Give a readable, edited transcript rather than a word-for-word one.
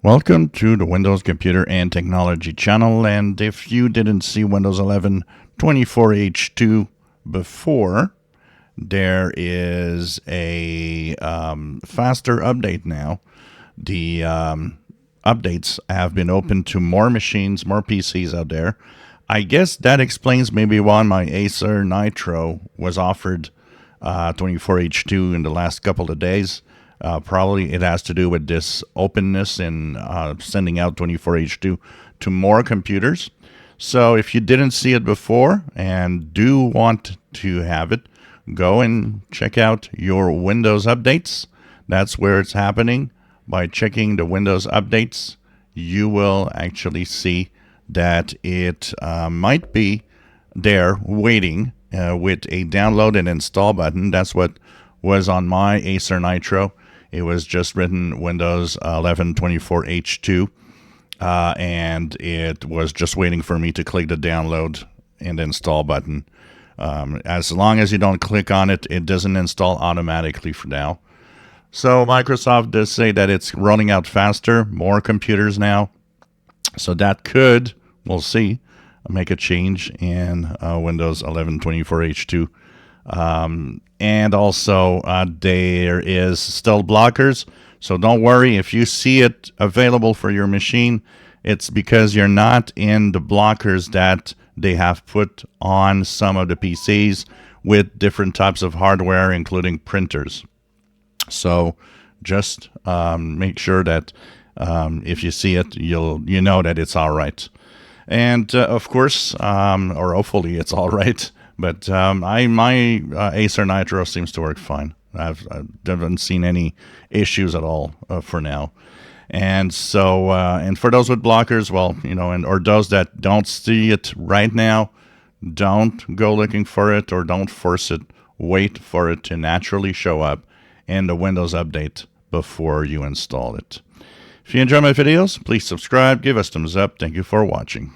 Welcome to the Windows Computer and Technology channel, and if you didn't see Windows 11 24H2 before, there is a faster update now. The updates have been opened to more machines, more PCs out there. I guess that explains maybe why my Acer Nitro was offered 24H2 in the last couple of days. Probably it has to do with this openness in sending out 24H2 to more computers. So if you didn't see it before and do want to have it, go and check out your Windows updates. That's where it's happening. By checking the Windows updates, you will actually see that it might be there waiting with a download and install button. That's what was on my Acer Nitro. It was just written Windows 11 24H2, and it was just waiting for me to click the download and install button. As long as you don't click on it, it doesn't install automatically for now. So Microsoft does say that it's rolling out faster, more computers now. So that could, we'll see, make a change in Windows 11 24H2. And also there is still blockers, so don't worry if you see it available for your machine. It's because you're not in the blockers that they have put on some of the PCs with different types of hardware, including printers. So just make sure that if you see it, you know that it's all right. And of course, or hopefully it's all right. But my Acer Nitro seems to work fine. I haven't seen any issues at all for now. And so, and for those with blockers, well, or those that don't see it right now, don't go looking for it or don't force it. Wait for it to naturally show up in the Windows update before you install it. If you enjoy my videos, please subscribe, give us thumbs up. Thank you for watching.